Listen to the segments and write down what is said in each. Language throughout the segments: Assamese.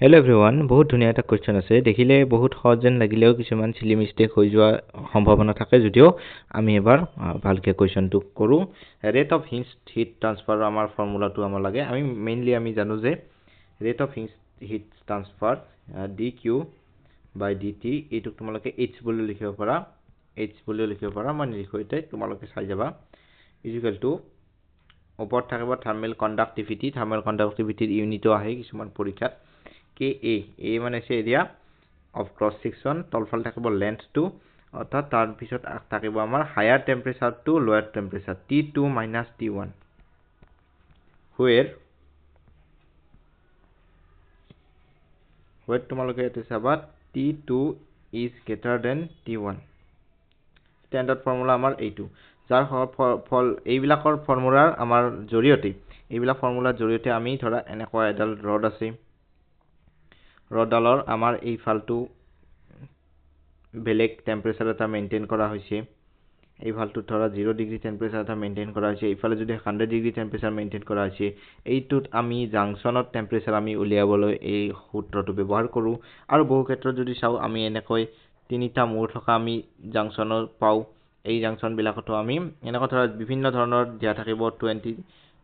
Hello everyone, বহুত ধুনীয়া এটা কোৱেশ্চন আছে। দেখিলে বহুত সহজ যেন লাগিলেও কিছুমান চিলি মিষ্টেক হৈ যোৱা সম্ভাৱনা থাকে যদিও আমি এবাৰ ভালকে কোৱেশ্চনটো কৰো। ৰেট অফ হিট ট্ৰান্সফাৰ আমাৰ ফৰ্মুলাটো আমাৰ লাগে। আমি মেইনলি আমি জানো যে rate of heat transfer dq by dt এইটোক তোমালোকে h বুলি লিখিব পাৰা মই নিলিখোতে তোমালোকে চাই যাবা ইকুৱেল টু ওপৰত থাকিব থাৰ্মেল কণ্ডাক্টিভিটিৰ ইউনিটো আহে কিছুমান পৰীক্ষাত KA A মানে আছে এৰিয়া অফ ক্ৰছ সেকশন তলফাল থাকিব লেন্থটো অৰ্থাৎ তাৰ পিছত থাকিব আমাৰ হায়াৰ টেম্পাৰেচাৰ টু লোৱাৰ temperature T2 minus T1 where তোমালোকে এতে চাবা T2 is greater than T1 standard formula আমাৰ এইটো যাৰ ফল এইবিলাকৰ ফৰ্মুলাৰ আমাৰ জৰিয়তে আমি ধৰা এনেকুৱা এডাল ৰড আছে ৰডালৰ আমাৰ এই ফালটো বেলেগ টেম্পাৰেচাৰ এটা মেইনটেইন কৰা হৈছে এই ফালটো ধৰা 0 ডিগ্ৰী টেম্পাৰেচাৰ এটা মেইনটেইন কৰা হৈছে এইফালে যদি 100 ডিগ্ৰী টেম্পাৰেচাৰ মেইনটেইন কৰা হৈছে এইটোত আমি জাংশনত টেম্পাৰেচাৰ আমি উলিয়াবলৈ এই সূত্ৰটো ব্যৱহাৰ কৰো আৰু বহু ক্ষেত্ৰত যদি চাও আমি এনেকৈ তিনিটা মূৰ থকা আমি জাংশনৰ পাও এই জাংশন বিলাকতো আমি এনেকুৱা ধৰা বিভিন্ন ধৰণৰ দিয়া থাকিব 20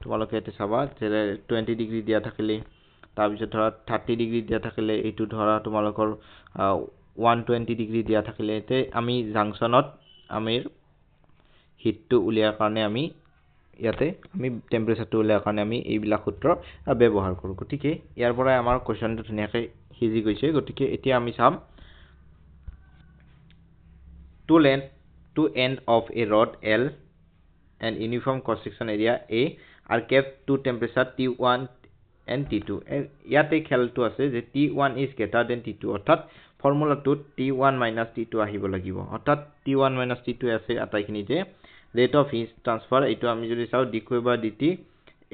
তোমালোকে এতে চাবা যে 20 ডিগ্ৰী দিয়া থাকিলে তাৰ পিছত ধৰা 30 ডিগ্ৰী দিয়া থাকিলে এইটো ধৰা তোমালোকৰ 120 ডিগ্ৰী দিয়া থাকিলে তে আমি জাংশনত আমিৰ হিটটো উলিয়াৰ কাৰণে আমি ইয়াতে আমি টেম্পাৰেচাৰটো উলিয়াৰ কাৰণে আমি এইবিলাক সূত্ৰ ব্যৱহাৰ কৰো গতিকে ইয়াৰ পৰা আমাৰ কোৱেশ্চনটো ধুনীয়াকৈ হিজি গৈছে গতিকে এতিয়া আমি চাম two end of a rod L and uniform cross section area A are kept to temperature T1 and T2 ইয়াতে খেলটো আছে যে T1 is greater than T2 অৰ্থাৎ ফৰ্মুলাটো T1 minus T2 আহিব লাগিব অৰ্থাৎ T1 minus T2 আছে আটাইখিনি যে ৰেট অফ হিট ট্ৰান্সফাৰ এইটো আমি যদি চাও dq by dt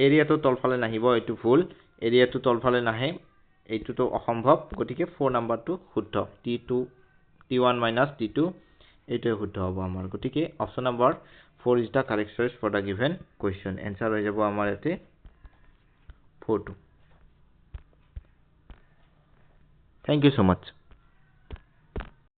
এৰিয়াটো তলফালে নাহিব এইটো ফুল এৰিয়াটো তলফালে নাহে এইটোটো অসম্ভৱ গতিকে 4 নম্বৰটো শুদ্ধ T1 minus T2 এইটো শুদ্ধ হ'ব আমাৰ গতিকে option number 4 is the correct choice for the given question answer হৈ যাব আমাৰ এতে 4 2 thank you so much